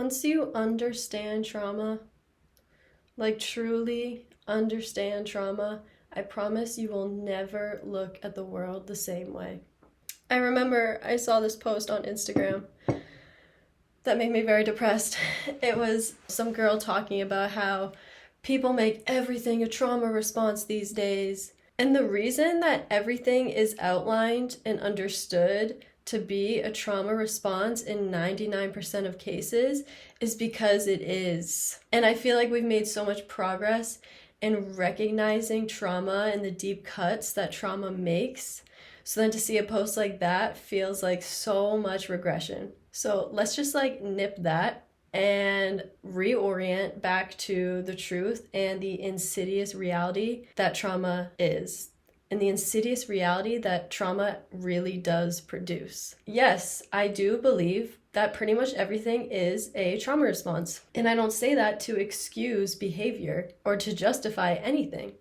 once you understand trauma, like truly understand trauma, I promise you will never look at the world the same way. I remember I saw this post on Instagram that made me very depressed. It was some girl talking about how people make everything a trauma response these days. And the reason that everything is outlined and understood to be a trauma response in 99% of cases is because it is. And I feel like we've made so much progress in recognizing trauma and the deep cuts that trauma makes. So then to see a post like that feels like so much regression. So let's just like nip that and reorient back to the truth and the insidious reality that trauma is, and the insidious reality that trauma really does produce. Yes, I do believe that pretty much everything is a trauma response. And I don't say that to excuse behavior or to justify anything.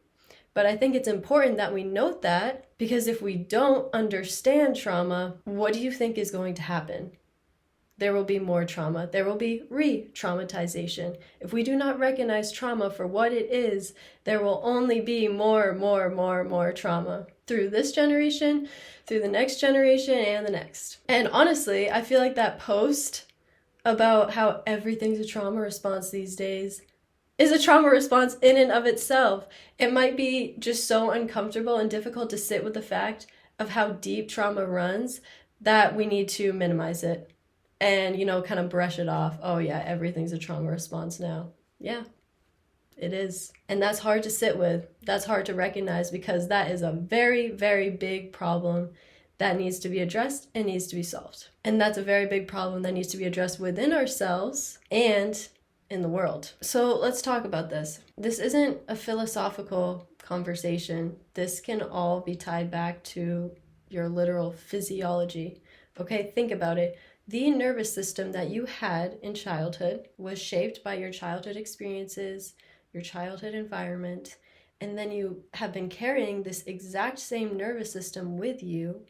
But I think it's important that we note that, because if we don't understand trauma, what do you think is going to happen? There will be more trauma. There will be re-traumatization. If we do not recognize trauma for what it is, there will only be more trauma through this generation, through the next generation, and the next. And honestly, I feel like that post about how everything's a trauma response these days is a trauma response in and of itself. It might be just so uncomfortable and difficult to sit with the fact of how deep trauma runs that we need to minimize it. And, kind of brush it off. Oh yeah, everything's a trauma response now. Yeah, it is. And that's hard to sit with. That's hard to recognize, because that is a very, very big problem that needs to be addressed and needs to be solved. And that's a very big problem that needs to be addressed within ourselves and in the world. So let's talk about this. This isn't a philosophical conversation. This can all be tied back to your literal physiology. Okay, think about it. The nervous system that you had in childhood was shaped by your childhood experiences, your childhood environment, and then you have been carrying this exact same nervous system with you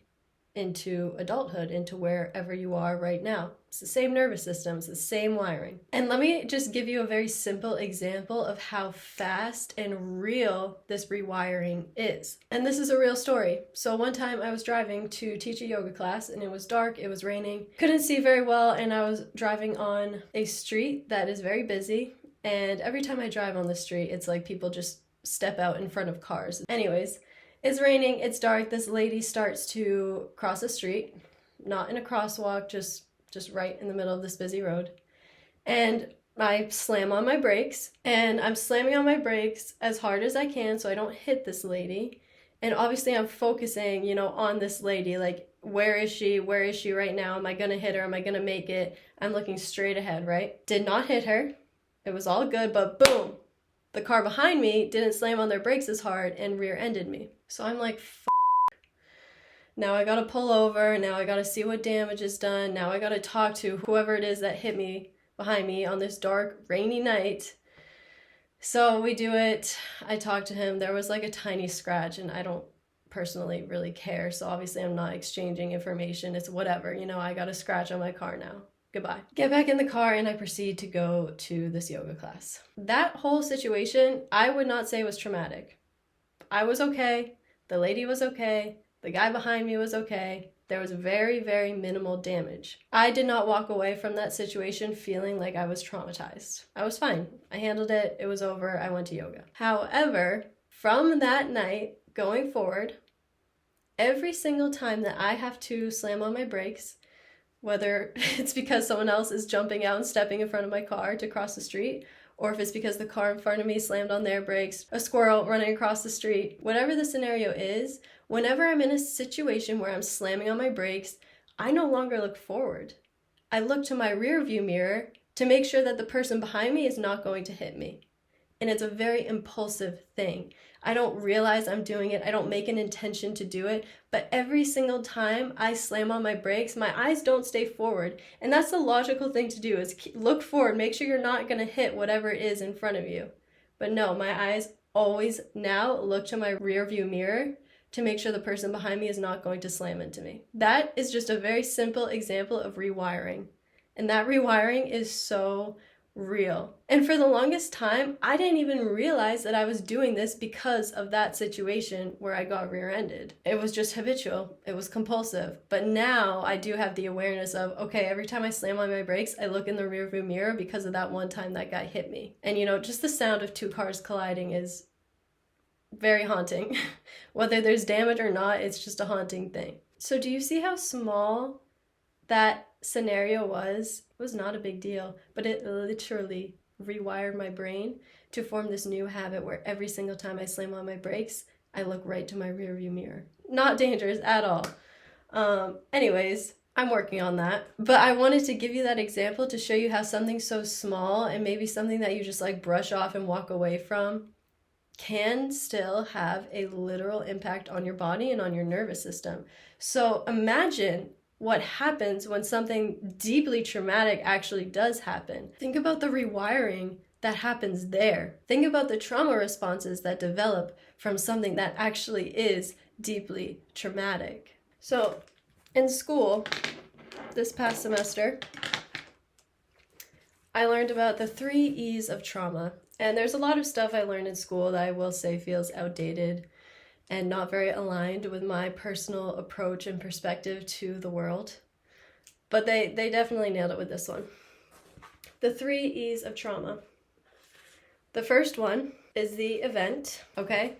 into adulthood, into wherever you are right now. It's the same nervous system, it's the same wiring. And let me just give you a very simple example of how fast and real this rewiring is. And this is a real story. So one time I was driving to teach a yoga class, and it was dark, it was raining, couldn't see very well, and I was driving on a street that is very busy. And every time I drive on the street, it's like people just step out in front of cars. Anyways, it's raining, it's dark, this lady starts to cross a street, not in a crosswalk, just right in the middle of this busy road. And I slam on my brakes, and I'm slamming on my brakes as hard as I can so I don't hit this lady. And obviously I'm focusing, on this lady, like, where is she right now? Am I gonna hit her? Am I gonna make it? I'm looking straight ahead, right? Did not hit her. It was all good, but boom! The car behind me didn't slam on their brakes as hard and rear-ended me. So I'm like, now I gotta pull over, now I gotta see what damage is done, now I gotta talk to whoever it is that hit me behind me on this dark, rainy night. So we do it, I talk to him, there was like a tiny scratch, and I don't personally really care, so obviously I'm not exchanging information, it's whatever, I got a scratch on my car now. Goodbye. Get back in the car, and I proceed to go to this yoga class. That whole situation, I would not say was traumatic. I was okay, the lady was okay, the guy behind me was okay. There was very, very minimal damage. I did not walk away from that situation feeling like I was traumatized. I was fine. I handled it, it was over, I went to yoga. However, from that night going forward, every single time that I have to slam on my brakes, whether it's because someone else is jumping out and stepping in front of my car to cross the street, or if it's because the car in front of me slammed on their brakes, a squirrel running across the street, whatever the scenario is, whenever I'm in a situation where I'm slamming on my brakes, I no longer look forward. I look to my rear view mirror to make sure that the person behind me is not going to hit me. And it's a very impulsive thing. I don't realize I'm doing it. I don't make an intention to do it. But every single time I slam on my brakes, my eyes don't stay forward. And that's the logical thing to do, is look forward. Make sure you're not going to hit whatever it is in front of you. But no, my eyes always now look to my rear view mirror to make sure the person behind me is not going to slam into me. That is just a very simple example of rewiring. And that rewiring is so real. And for the longest time, I didn't even realize that I was doing this because of that situation where I got rear-ended. It was just habitual. It was compulsive. But now I do have the awareness of, okay, every time I slam on my brakes, I look in the rearview mirror because of that one time that guy hit me. And just the sound of two cars colliding is very haunting. Whether there's damage or not, it's just a haunting thing. So do you see how small that scenario was? It was not a big deal, but it literally rewired my brain to form this new habit where every single time I slam on my brakes, I look right to my rearview mirror. Not dangerous at all. Anyways, I'm working on that, but I wanted to give you that example to show you how something so small and maybe something that you just like brush off and walk away from can still have a literal impact on your body and on your nervous system. So imagine what happens when something deeply traumatic actually does happen. Think about the rewiring that happens there. Think about the trauma responses that develop from something that actually is deeply traumatic. So in school, this past semester, I learned about the 3 E's of trauma. And there's a lot of stuff I learned in school that I will say feels outdated and not very aligned with my personal approach and perspective to the world. But they definitely nailed it with this one. The 3 E's of trauma. The first one is the event, okay?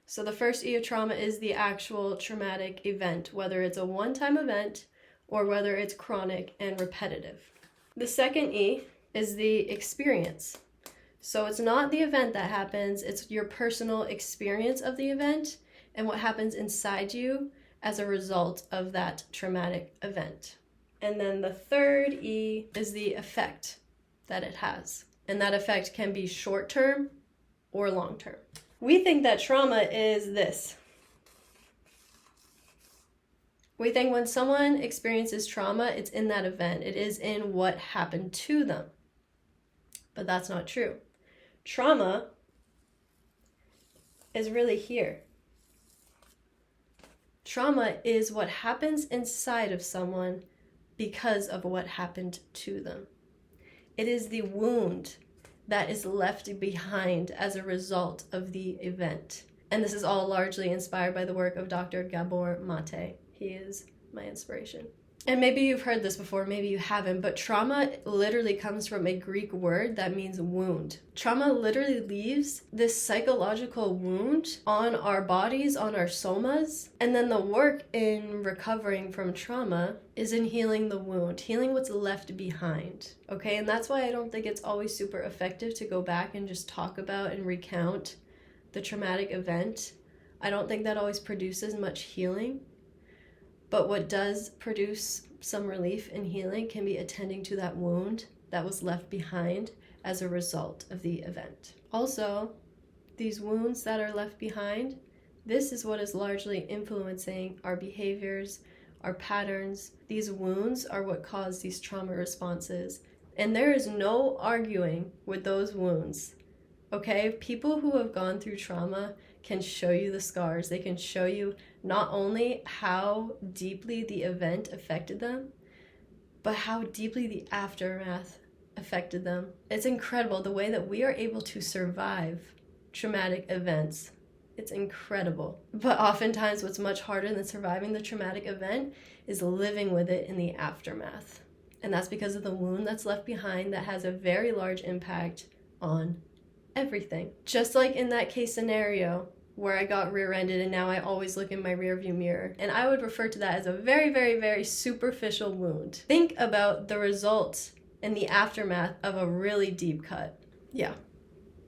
So the first E of trauma is the actual traumatic event, whether it's a one-time event or whether it's chronic and repetitive. The second E is the experience. So it's not the event that happens, it's your personal experience of the event and what happens inside you as a result of that traumatic event. And then the third E is the effect that it has. And that effect can be short-term or long-term. We think that trauma is this. We think when someone experiences trauma, it's in that event. It is in what happened to them. But that's not true. Trauma is really here. Trauma is what happens inside of someone because of what happened to them. It is the wound that is left behind as a result of the event. And this is all largely inspired by the work of Dr. Gabor Mate. He is my inspiration. And maybe you've heard this before, maybe you haven't, but trauma literally comes from a Greek word that means wound. Trauma literally leaves this psychological wound on our bodies, on our somas, and then the work in recovering from trauma is in healing the wound, healing what's left behind, okay? And that's why I don't think it's always super effective to go back and just talk about and recount the traumatic event. I don't think that always produces much healing. But what does produce some relief and healing can be attending to that wound that was left behind as a result of the event. Also, these wounds that are left behind, this is what is largely influencing our behaviors, our patterns. These wounds are what cause these trauma responses. And there is no arguing with those wounds, okay? People who have gone through trauma can show you the scars. They can show you not only how deeply the event affected them, but how deeply the aftermath affected them. It's incredible the way that we are able to survive traumatic events. It's incredible. But oftentimes what's much harder than surviving the traumatic event is living with it in the aftermath. And that's because of the wound that's left behind that has a very large impact on everything. Just like in that case scenario where I got rear-ended and now I always look in my rearview mirror. And I would refer to that as a very, very, very superficial wound. Think about the results and the aftermath of a really deep cut. Yeah.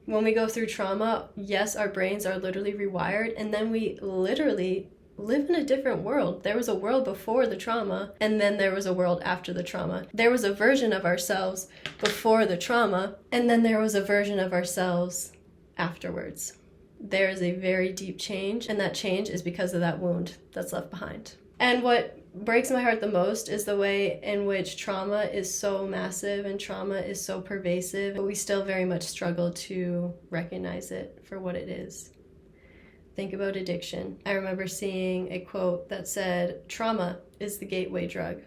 When we go through trauma, yes, our brains are literally rewired, and then we literally live in a different world. There was a world before the trauma, and then there was a world after the trauma. There was a version of ourselves before the trauma, and then there was a version of ourselves afterwards. There is a very deep change, and that change is because of that wound that's left behind. And what breaks my heart the most is the way in which trauma is so massive and trauma is so pervasive, but we still very much struggle to recognize it for what it is. Think about addiction. I remember seeing a quote that said, "Trauma is the gateway drug."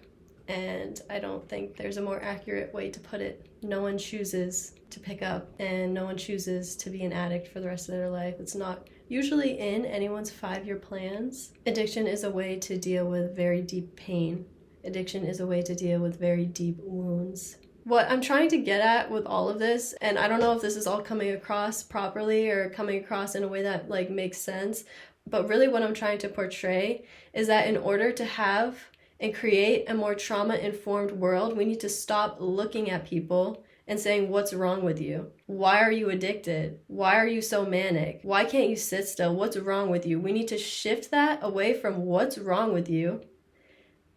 And I don't think there's a more accurate way to put it. No one chooses to pick up, and no one chooses to be an addict for the rest of their life. It's not usually in anyone's 5-year plans. Addiction is a way to deal with very deep pain. Addiction is a way to deal with very deep wounds. What I'm trying to get at with all of this, and I don't know if this is all coming across properly or coming across in a way that like makes sense, but really what I'm trying to portray is that in order to have and create a more trauma-informed world, we need to stop looking at people and saying, what's wrong with you? Why are you addicted? Why are you so manic? Why can't you sit still? What's wrong with you? We need to shift that away from what's wrong with you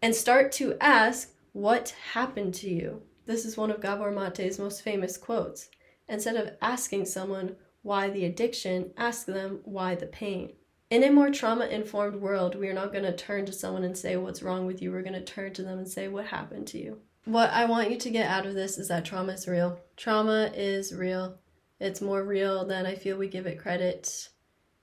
and start to ask, what happened to you? This is one of Gabor Mate's most famous quotes. Instead of asking someone why the addiction, ask them why the pain. In a more trauma-informed world, we are not going to turn to someone and say, what's wrong with you? We're going to turn to them and say, what happened to you? What I want you to get out of this is that trauma is real. Trauma is real. It's more real than I feel we give it credit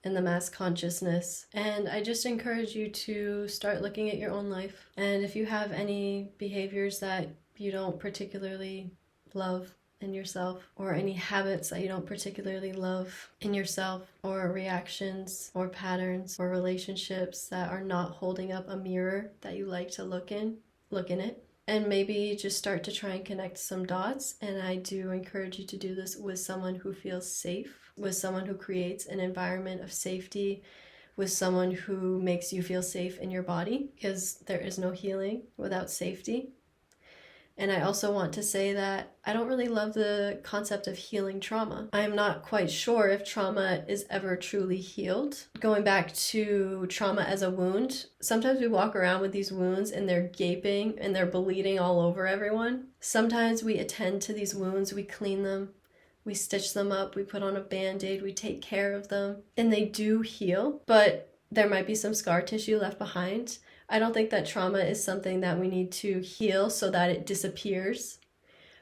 in the mass consciousness. And I just encourage you to start looking at your own life. And if you have any behaviors that you don't particularly love in yourself, or any habits that you don't particularly love in yourself, or reactions or patterns or relationships that are not holding up a mirror that you like to look in it. And maybe just start to try and connect some dots. And I do encourage you to do this with someone who feels safe, with someone who creates an environment of safety, with someone who makes you feel safe in your body, because there is no healing without safety. And I also want to say that I don't really love the concept of healing trauma. I am not quite sure if trauma is ever truly healed. Going back to trauma as a wound, sometimes we walk around with these wounds and they're gaping and they're bleeding all over everyone. Sometimes we attend to these wounds, we clean them, we stitch them up, we put on a band-aid, we take care of them, and they do heal, but there might be some scar tissue left behind. I don't think that trauma is something that we need to heal so that it disappears.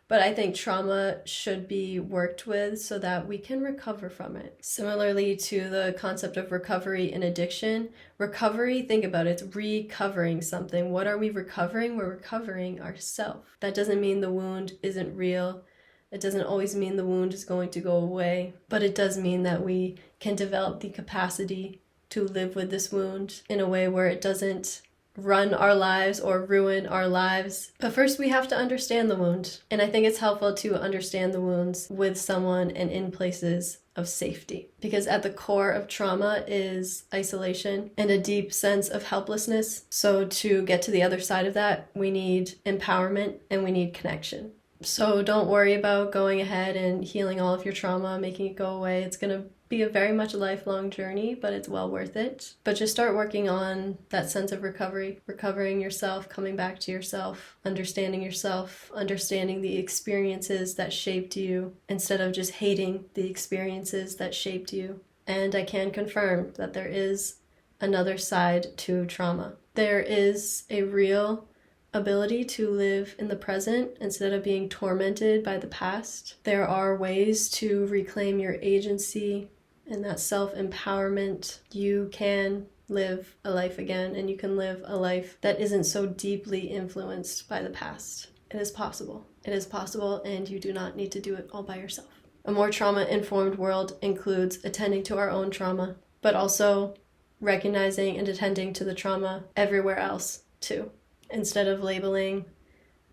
But I think trauma should be worked with so that we can recover from it. Similarly to the concept of recovery in addiction, recovery, think about it, it's recovering something. What are we recovering? We're recovering ourselves. That doesn't mean the wound isn't real. It doesn't always mean the wound is going to go away, but it does mean that we can develop the capacity to live with this wound in a way where it doesn't run our lives or ruin our lives. But first we have to understand the wound. And I think it's helpful to understand the wounds with someone and in places of safety. Because at the core of trauma is isolation and a deep sense of helplessness. So to get to the other side of that, we need empowerment and we need connection. So don't worry about going ahead and healing all of your trauma, making it go away. It's going to be a very much lifelong journey, but it's well worth it. But just start working on that sense of recovery, recovering yourself, coming back to yourself, understanding the experiences that shaped you instead of just hating the experiences that shaped you. And I can confirm that there is another side to trauma. There is a real ability to live in the present instead of being tormented by the past. There are ways to reclaim your agency and that self-empowerment. You can live a life again, and you can live a life that isn't so deeply influenced by the past. It is possible. It is possible, and you do not need to do it all by yourself. A more trauma-informed world includes attending to our own trauma, but also recognizing and attending to the trauma everywhere else too. Instead of labeling,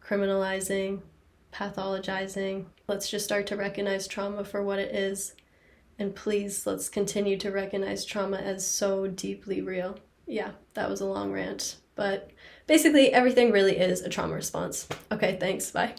criminalizing, pathologizing, let's just start to recognize trauma for what it is. And please, let's continue to recognize trauma as so deeply real. Yeah, that was a long rant, but basically everything really is a trauma response. Okay, thanks, bye.